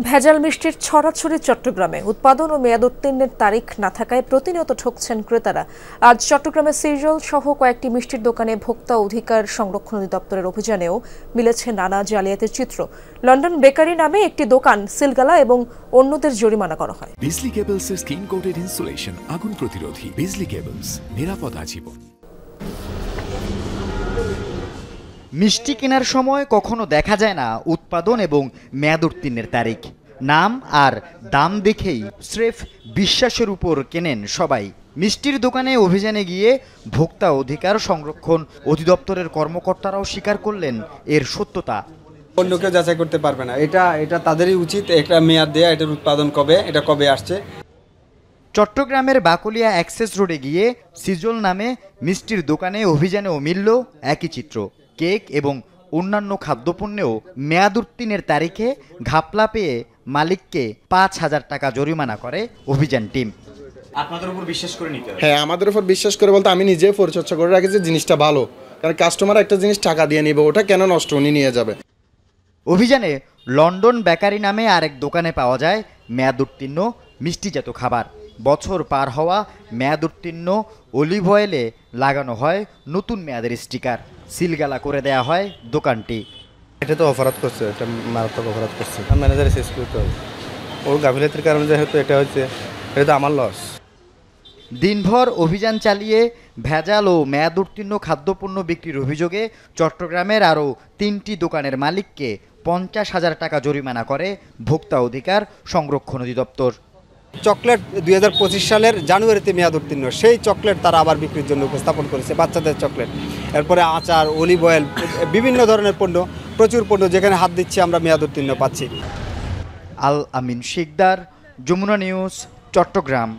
ভেজাল মিষ্টির ছড়াছড়ি চট্টগ্রামে উৎপাদন ও মেয়াদোত্তীর্ণের তারিখ না থাকায় প্রতিনিয়ত ঠকছেন ক্রেতারা। আজ চট্টগ্রামে সিরিয়াল সহ কয়েকটি মিষ্টির দোকানে ভোক্তা অধিকার সংরক্ষণ অধিদপ্তরের অভিযানেও মিলেছে নানা জালিয়াতির চিত্র। লন্ডন বেকারি নামে একটি দোকান সিলগালা এবং অন্যদের জরিমানা করা হয়। বিজলি কেবলসের স্কিন কোটেড ইনসুলেশন আগুন প্রতিরোধী। বিজলি কেবলস, নিরাপদ আজীবন। মিষ্টি কেনার সময় কখনো দেখা যায় না উৎপাদন এবং মেয়াদ উত্তীর্ণের তারিখ। নাম আর দাম দেখেই স্রেফ বিশ্বাসের উপর কেনেন সবাই। মিষ্টির দোকানে অভিযানে গিয়ে ভোক্তা অধিকার সংরক্ষণ অধিদপ্তরের কর্মকর্তারাও স্বীকার করলেন এর সত্যতা। অন্য কেউ যাচাই করতে পারবে না, এটা তাদেরই উচিত। একটা মেয়াদ দেয়া, এটার উৎপাদন কবে, এটা কবে আসছে। চট্টগ্রামের বাকলিয়া অ্যাক্সেস রোডে গিয়ে সিজল নামে মিষ্টির দোকানে অভিযানেও মিলল একই চিত্র। কেক এবং অন্যান্য খাদ্যপণ্যেও মেয়াদ উত্তীর্ণের তারিখে ঘাপলা পেয়ে মালিককে ৫,০০০ টাকা জরিমানা করে অভিযান টিম। আপনাদের উপর বিশ্বাস করে নিতে হবে। হ্যাঁ, আমাদের উপর বিশ্বাস করে বলতে আমি নিজে পরিচর্যা করে রাখি যে জিনিসটা ভালো, কারণ কাস্টমার একটা জিনিস টাকা দিয়ে নিবে, ওটা কেন নষ্ট উনি নিয়ে যাবে। অভিযানে লন্ডন বেকারি নামে আরেক দোকানে পাওয়া যায় মেয়াদ উত্তীর্ণ মিষ্টিজাত খাবার। বছর পার হওয়া মেয়াদ উত্তীর্ণ অলিভ অয়েলে লাগানো হয় নতুন মেয়াদের স্টিকার। সিলগালা করে দেয়া হয় দোকানটি। এটা তো অপরাধ করছে, এটা মারাত্মক অপরাধ করছে। ম্যানেজারে শেষ করতে হবে, ওর গাফিলতির কারণে যেহেতু এটা হচ্ছে, এটা তো আমার লস। দিনভর অভিযান চালিয়ে ভেজাল ও মেয়াদ উত্তীর্ণ খাদ্যপণ্য বিক্রির অভিযোগে চট্টগ্রামের আরও 3টি দোকানের মালিককে ৫০,০০০ টাকা জরিমানা করে ভোক্তা অধিকার সংরক্ষণ অধিদপ্তর। চকলেট 2025 সালের জানুয়ারিতে মেয়াদ উত্তীর্ণ, সেই চকলেট তারা আবার বিক্রির জন্য উপস্থাপন করেছে, বাচ্চাদের চকলেট। এরপরে আচার, অলিভ অয়েল, বিভিন্ন ধরনের পণ্য, প্রচুর পণ্য যেখানে হাত দিচ্ছি আমরা মেয়াদ উত্তীর্ণ পাচ্ছি। আল আমিন শিকদার, যমুনা নিউজ, চট্টগ্রাম।